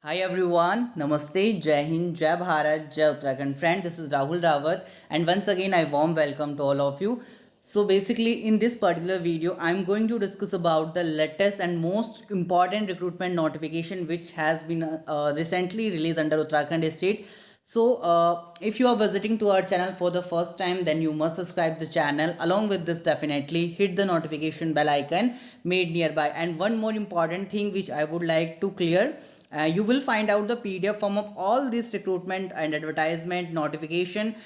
Hi everyone, Namaste, Jai Hind, Jai Bharat, Jai Uttarakhand. Friend, this is Rahul Rawat, and once again, I warm welcome to all of you. So basically, in this particular video, I'm going to discuss about the latest and most important recruitment notification which has been recently released under Uttarakhand state. So if you are visiting to our channel for the first time, then you must subscribe the channel. Along with this, definitely hit the notification bell icon made nearby. And one more important thing which I would like to clear, you will find out the PDF form of all this recruitment and advertisement notification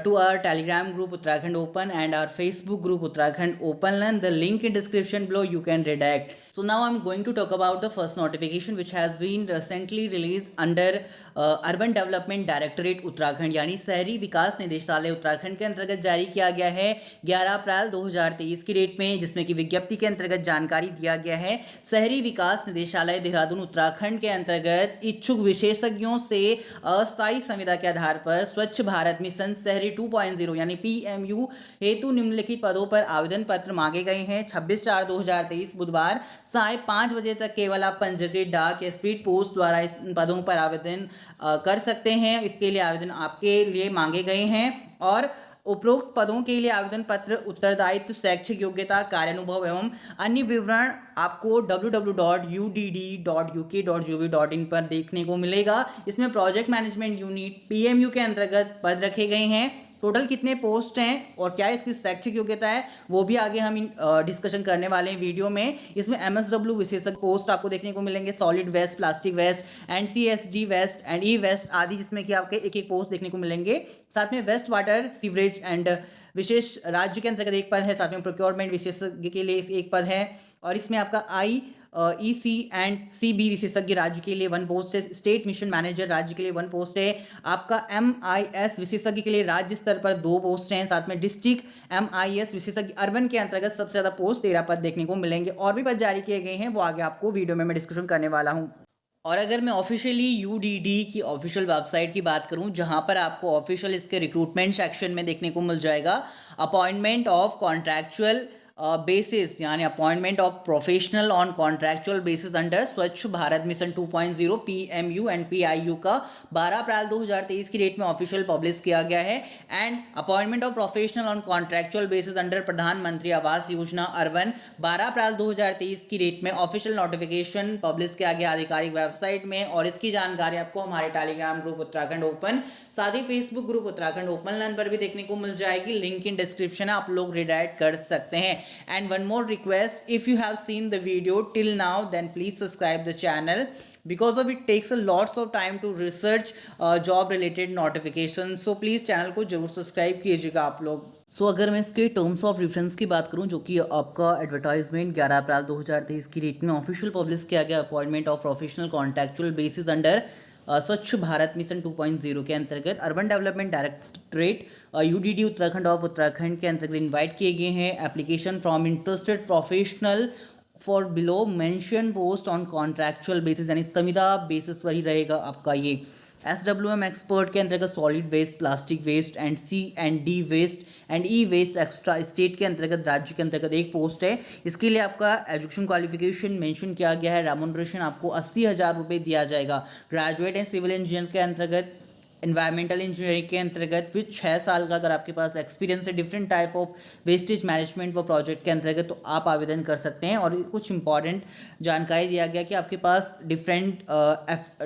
to our Telegram group Uttarakhand Open and our Facebook group Uttarakhand Open Learn. The link in description below you can redact. So now I'm going to talk about the first notification which has been recently released under urban development directorate Uttarakhand यानी शहरी विकास निदेशालय उत्तराखंड के अंतर्गत जारी किया गया है 11 अप्रैल 2023 की डेट में, जिसमें कि विज्ञप्ति के अंतर्गत जानकारी दिया गया है। शहरी विकास निदेशालय देहरादून उत्तराखंड के अंतर्गत इच्छुक विशेषज्ञों से अस्थायी संविदा के आधार पर स्वच्छ भारत मिशन शहरी 2.0 यानी PMU हेतु निम्नलिखित पदों पर आवेदन पत्र मांगे गए हैं। 26/4/2023 बुधवार साय 5 बजे तक केवल आप पंजीकृत डाक या स्पीड पोस्ट द्वारा इस पदों पर आवेदन कर सकते हैं। इसके लिए आवेदन आपके लिए मांगे गए हैं और उपरोक्त पदों के लिए आवेदन पत्र, उत्तरदायित्व, शैक्षिक योग्यता, कार्यानुभव एवं अन्य विवरण आपको www.ud.uk.gov.in पर देखने को मिलेगा। इसमें प्रोजेक्ट मैनेजमेंट यूनिट PMU के अंतर्गत पद रखे गए हैं। टोटल कितने पोस्ट हैं और क्या इसकी शैक्षिक योग्यता है वो भी आगे हम डिस्कशन करने वाले हैं वीडियो में। इसमें MSW विशेषज्ञ पोस्ट आपको देखने को मिलेंगे, solid waste, plastic waste, NCSD waste and e waste आदि, जिसमें कि आपके एक एक पोस्ट देखने को मिलेंगे। साथ में वेस्ट वाटर, सीवरेज एंड विशेष राज्य के अंतर्गत एक पद है। साथ में प्रोक्योरमेंट विशेषज्ञ के लिए एक पद है और इसमें आपका EC एंड CB विशेषज्ञ राज्य के लिए 1 पोस्ट है। स्टेट मिशन मैनेजर राज्य के लिए 1 पोस्ट है। आपका MIS विशेषज्ञ के लिए राज्य स्तर पर 2 पोस्ट हैं। साथ में डिस्ट्रिक्ट MIS विशेषज्ञ अर्बन के अंतर्गत सबसे ज़्यादा पोस्ट 13 पद देखने को मिलेंगे। और भी पद जारी किए गए हैं, वो आगे आपको वीडियो में मैं डिस्कशन करने वाला हूँ। और अगर मैं ऑफिशियली UDD की ऑफिशियल वेबसाइट की बात करूं, जहां पर आपको ऑफिशियल इसके रिक्रूटमेंट सेक्शन में देखने को मिल जाएगा अपॉइंटमेंट ऑफ कॉन्ट्रैक्चुअल बेसिस यानी appointment of professional on contractual basis under Swachh Bharat mission 2.0 PMU and PIU का 12 अप्रैल 2023 की डेट में ऑफिशियल पब्लिश किया गया है। And appointment of professional on contractual basis under प्रधानमंत्री आवास योजना अर्बन 12 अप्रैल 2023 की डेट में ऑफिशियल नोटिफिकेशन पब्लिश किया गया आधिकारिक वेबसाइट में। और इसकी जानकारी आपको हमारे टेलीग्राम ग्रुप उत्तराखंड ओपन, साथ ही Facebook group Uttarakhand open learn पर भी देखने को मिल जाएगी। लिंक इन डिस्क्रिप्शन है, आप लोग रिडायरेक्ट कर सकते हैं। And one more request, if you have seen the video till now, then please subscribe the channel, because of it takes a lots of time to research job related notifications. So please channel को जरूर subscribe कीजिएगा आप लोग। अगर मैं इसके terms of reference की बात करूं, जो कि आपका एडवर्टाइजमेंट 11 अप्रैल 2023 की डेट में ऑफिशियल पब्लिश किया गया, appointment of professional contractual basis under Swachh Bharat mission 2.0 के अंतर्गत urban development directorate UDD Uttarakhand of Uttarakhand के अंतर्गत इनवाइट किए गए हैं application from interested professional for below mention post on contractual basis, यानी संविदा बेसिस पर ही रहेगा आपका ये। SWM एक्सपर्ट के अंतर्गत solid waste, plastic waste and C&D waste and E waste extra state के अंतर्गत राज्य के अंतर्गत एक पोस्ट है। इसके लिए आपका एजुकेशन क्वालिफिकेशन मेंशन किया गया है। रेम्यूनरेशन आपको 80,000 रुपये दिया जाएगा। ग्रेजुएट एंड सिविल इंजीनियर के अंतर्गत, एनवायरमेंटल इंजीनियरिंग के अंतर्गत विथ 6 साल का अगर आपके पास एक्सपीरियंस है different type of wastage management व प्रोजेक्ट के अंतर्गत, तो आप आवेदन कर सकते हैं। और कुछ इंपॉर्टेंट जानकारी दिया गया कि आपके पास डिफरेंट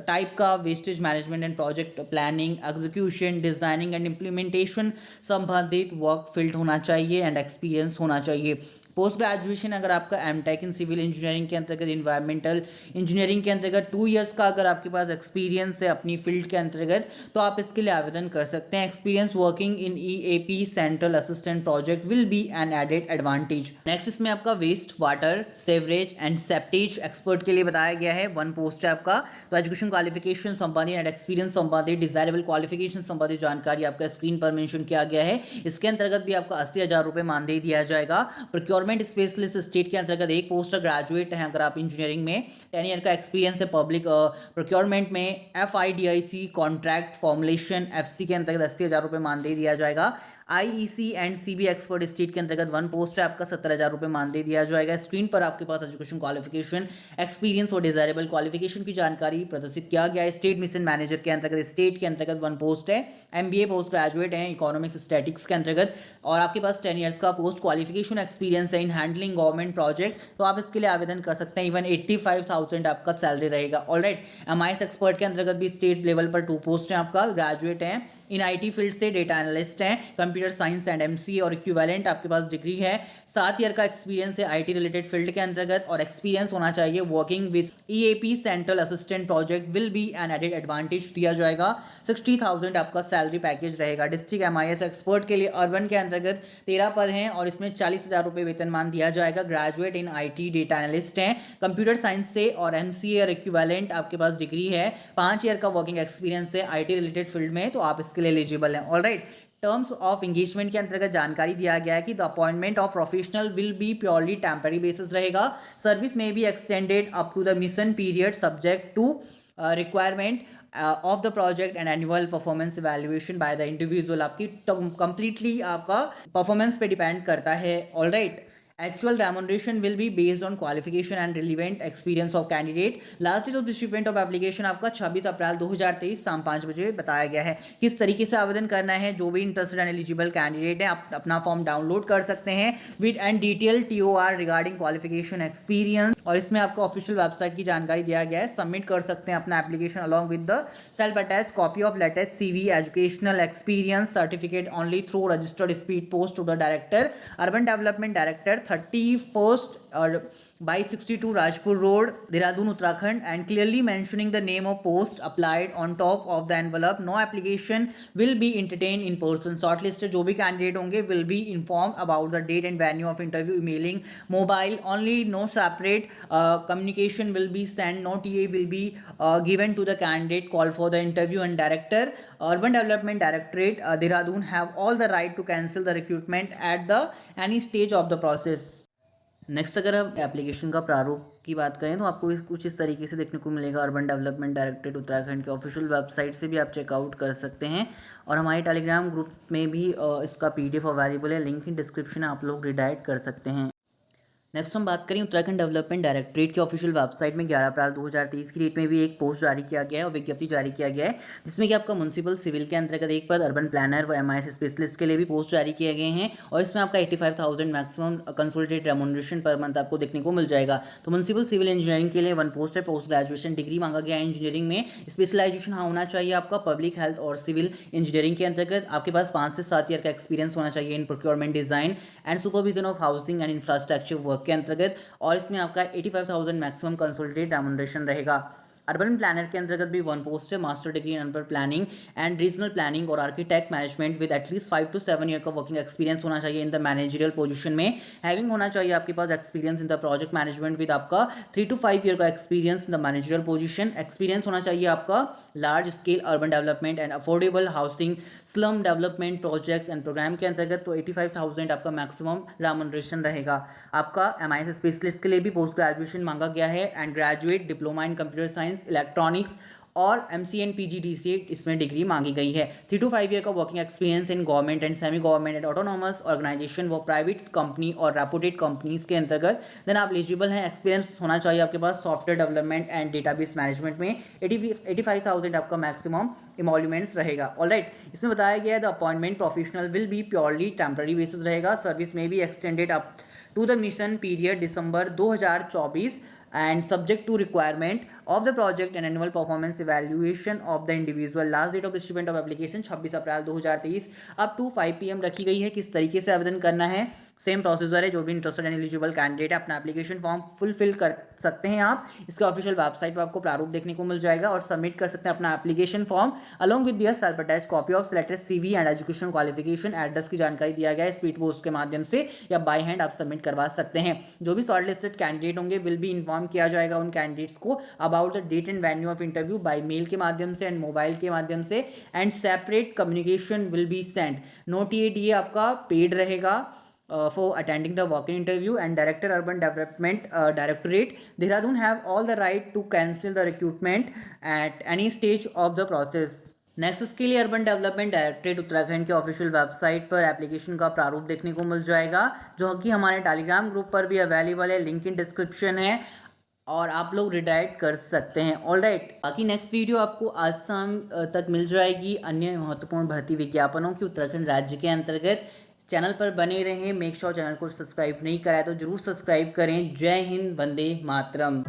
टाइप का wastage management and project planning, execution, designing and implementation संबंधित वर्क फील्ड होना चाहिए एंड एक्सपीरियंस होना चाहिए। पोस्ट ग्रेजुएशन अगर आपका MTech इन सिविल इंजीनियरिंग के अंतर्गत, इन्वायरमेंटल इंजीनियरिंग के अंतर्गत 2 इयर्स का अगर आपके पास एक्सपीरियंस है अपनी फील्ड के अंतर्गत, तो आप इसके लिए आवेदन कर सकते हैं। Experience working in EAP central assistant project will be an added advantage. Next इसमें आपका waste water, sewerage and septage expert के लिए बताया गया है 1 पोस्ट है आपका। तो एजुकेशन क्वालिफिकेशन संबंधित एंड एक्सपीरियंस संबंधित, डिजायरेबल क्वालिफिकेशन संबंधित जानकारी आपका स्क्रीन पर मेंशन किया गया है। इसके अंतर्गत भी आपको 80,000 रुपये मानदेय दिया जाएगा। प्रोक्योरमेंट स्पेशलिस्ट स्टेट के अंतर्गत एक पोस्ट ग्रेजुएट है अगर आप इंजीनियरिंग में, 10 ईयर का एक्सपीरियंस है पब्लिक प्रोक्योरमेंट में, FIDIC कॉन्ट्रैक्ट फॉर्मुलेशन FC के अंतर्गत 80,000 रुपये मानदेय दिया जाएगा। IEC and CB expert state के अंतर्गत 1 पोस्ट है आपका 70,000 रुपये मानदेय दिया जाएगा। स्क्रीन पर आपके पास एजुकेशन क्वालिफिकेशन, एक्सपीरियंस और डिजायरेबल क्वालिफिकेशन की जानकारी प्रदर्शित किया गया है। स्टेट मिशन मैनेजर के अंतर्गत स्टेट के अंतर्गत 1 पोस्ट है। MBA पोस्ट ग्रेजुएट है इकोनॉमिक्स स्टैटिक्स के अंतर्गत और आपके पास 10 ईयर्स का पोस्ट क्वालिफिकेशन एक्सपीरियंस है इन हैंडलिंग गवर्नमेंट प्रोजेक्ट, तो आप इसके लिए आवेदन कर सकते हैं। इवन 85,000 आपका सैलरी रहेगा। ऑलराइट, MIS एक्सपर्ट के अंतर्गत भी स्टेट लेवल पर 2 पोस्ट है आपका, ग्रेजुएट है इन IT फील्ड से, डेटा एनालिस्ट हैं, कंप्यूटर साइंस एंड MCA और इक्विवेलेंट आपके पास डिग्री है। 7 ईयर का एक्सपीरियंस है IT रिलेटेड फील्ड के अंतर्गत और एक्सपीरियंस होना चाहिए working with EAP central assistant project will be an added advantage दिया जाएगा। 60,000 आपका सैलरी पैकेज रहेगा। डिस्ट्रिक्ट MIS एक्सपर्ट के लिए अर्बन के अंतर्गत 13 पद हैं और इसमें 40,000 रुपये वेतनमान दिया जाएगा। Graduate in IT data analyst हैं, कंप्यूटर साइंस से और MCA और इक्विवेलेंट आपके पास डिग्री है। 5 ईयर का वर्किंग एक्सपीरियंस है IT रिलेटेड फील्ड में, तो आप इसके लिए एलिजिबल हैं। ऑलराइट, टर्म्स ऑफ एंगेजमेंट के अंतर्गत जानकारी दिया गया है कि the appointment of professional will be purely temporary basis रहेगा। सर्विस में be extended up to the mission period subject to requirement of the project and annual performance evaluation by the individual. आपकी कंप्लीटली आपका performance पे depend करता है। Alright, actual remuneration will be based on qualification and relevant experience of candidate। Last date of distribute of application आपका 26 April 2023 शाम 5 बजे बताया गया है। किस तरीके से आवेदन करना है, जो भी इंटरेस्टेड एंड एलिजिबल कैंडिडेट है आप अपना फॉर्म डाउनलोड कर सकते हैं with and detail TOR regarding qualification experience, और इसमें आपको ऑफिशियल वेबसाइट की जानकारी दिया गया है। सबमिट कर सकते हैं अपना application along with the self attach copy of latest CV educational experience certificate only through registered speed post to the director urban development director 31st और by 62 Rajpur Road, Dehradun, Uttarakhand, and clearly mentioning the name of post applied on top of the envelope. No application will be entertained in person. Shortlisted जो भी candidate होंगे will be informed about the date and venue of interview, emailing, mobile only. No separate communication will be sent. No TA will be given to the candidate call for the interview, and director Urban Development Directorate Dehradun have all the right to cancel the recruitment at the any stage of the process. Next, अगर आप application का प्रारूप की बात करें तो आपको कुछ इस तरीके से देखने को मिलेगा। अर्बन डेवलपमेंट डायरेक्टरेट उत्तराखंड के ऑफिशियल वेबसाइट से भी आप चेकआउट कर सकते हैं और हमारे टेलीग्राम ग्रुप में भी इसका PDF अवेलेबल है, लिंक इन डिस्क्रिप्शन आप लोग रिडायरेक्ट कर सकते हैं। नेक्स्ट हम बात करें उत्तराखंड डेवलपमेंट डायरेक्टरेट की ऑफिशियल वेबसाइट में 11 अप्रैल 2023 की डेट में भी एक पोस्ट जारी किया गया है और विज्ञप्ति जारी किया गया है, जिसमें कि आपका म्युनिसिपल सिविल के अंतर्गत एक पद, अर्बन प्लानर व MIS स्पेशलिस्ट के लिए भी पोस्ट जारी किए गए हैं और इसमें आपका 85,000 maximum consolidated remuneration per month आपको देखने को मिल जाएगा। तो म्युनिसिपल सिविल इंजीनियरिंग के लिए 1 पोस्ट है, पोस्ट ग्रेजुएशन डिग्री मांगा गया है इंजीनियरिंग में। स्पेशलाइजेशन होना चाहिए आपका पब्लिक हेल्थ और सिविल इंजीनियरिंग के अंतर्गत। आपके पास 5 से 7 ईयर का एक्सपीरियंस होना चाहिए in procurement, design and supervision of housing and infrastructure work के अंतर्गत, और इसमें आपका 85,000 मैक्सिमम कंसोलिडेटेड रेम्यूनरेशन रहेगा। अर्बन प्लानर के अंतर्गत भी 1 पोस्ट है, master degree in urban planning and regional planning और architect management with at least 5 to 7 year का वर्किंग एक्सपीरियंस होना चाहिए इन द मैनेजरियल पोजीशन में। हैविंग होना चाहिए आपके पास experience in the project management with आपका 3 to 5 ईयर का experience in the managerial position. Experience होना चाहिए आपका large scale urban development and affordable housing slum development projects and programme के अंतर्गत। तो 85,000 आपका मैक्सिमम रेम्यूनरेशन रहेगा। आपका MIS स्पेशलिस्ट के लिए भी पोस्ट ग्रेजुएशन मांगा गया है and graduate diploma in computer science, electronics और MCA and PGDCA इसमें डिग्री मांगी गई है। 3 to 5 ईयर का working experience in government and semi government and autonomous organisation व प्राइवेट कंपनी और रेपुटेड कंपनीज के अंतर्गत देन आप एलिजिबल हैं। एक्सपीरियंस होना चाहिए आपके पास software development and database management में। 85,000 आपका मैक्सिमम इमोल्यूमेंट्स रहेगा। ऑलराइट, इसमें बताया गया है the appointment professional will be purely temporary basis रहेगा। सर्विस में भी extended up to the mission period December 2024 and subject to requirement of the project and annual performance evaluation of the individual। Last date of distribute of application 26 April 2023 up to 5 PM रखी गई है। किस तरीके से आवेदन करना है, same procedure है। जो भी इंटरेस्टेड एंड एलिजिबल कैंडिडेट है अपना एप्लीकेशन फॉर्म फुलफिल कर सकते हैं आप। इसके ऑफिशियल वेबसाइट पर आपको प्रारूप देखने को मिल जाएगा और सबमिट कर सकते हैं अपना application form along with their self attach copy of selected CV and education qualification. Address की जानकारी दिया गया है, स्पीड पोस्ट के माध्यम से या बाय हैंड आप सबमिट करवा सकते हैं। जो भी शॉर्टलिस्टेड कैंडिडेट होंगे विल बी इन्फॉर्म किया जाएगा उन कैंडिडेट्स को about the date and venue of interview by mail के माध्यम से एंड मोबाइल के माध्यम से, and separate communication will be sent. No TA आपका पेड रहेगा for attending the walk-in interview, and Director Urban Development Directorate Dehradun have all the right to cancel the recruitment at any stage of the process। Next इसके लिए urban development directorate Uttarakhand के official website पर application का प्रारूप देखने को मिल जाएगा, जो कि हमारे टेलीग्राम ग्रुप पर भी अवेलेबल है, लिंक इन डिस्क्रिप्शन है और आप लोग रिडायरेक्ट कर सकते हैं। ऑल राइट, बाकी नेक्स्ट वीडियो आपको आज शाम तक मिल जाएगी अन्य महत्वपूर्ण भर्ती विज्ञापनों की उत्तराखंड राज्य के अंतर्गत। चैनल पर बने रहें, मेक श्योर चैनल को सब्सक्राइब नहीं कराए तो जरूर सब्सक्राइब करें। जय हिंद, वंदे मातरम।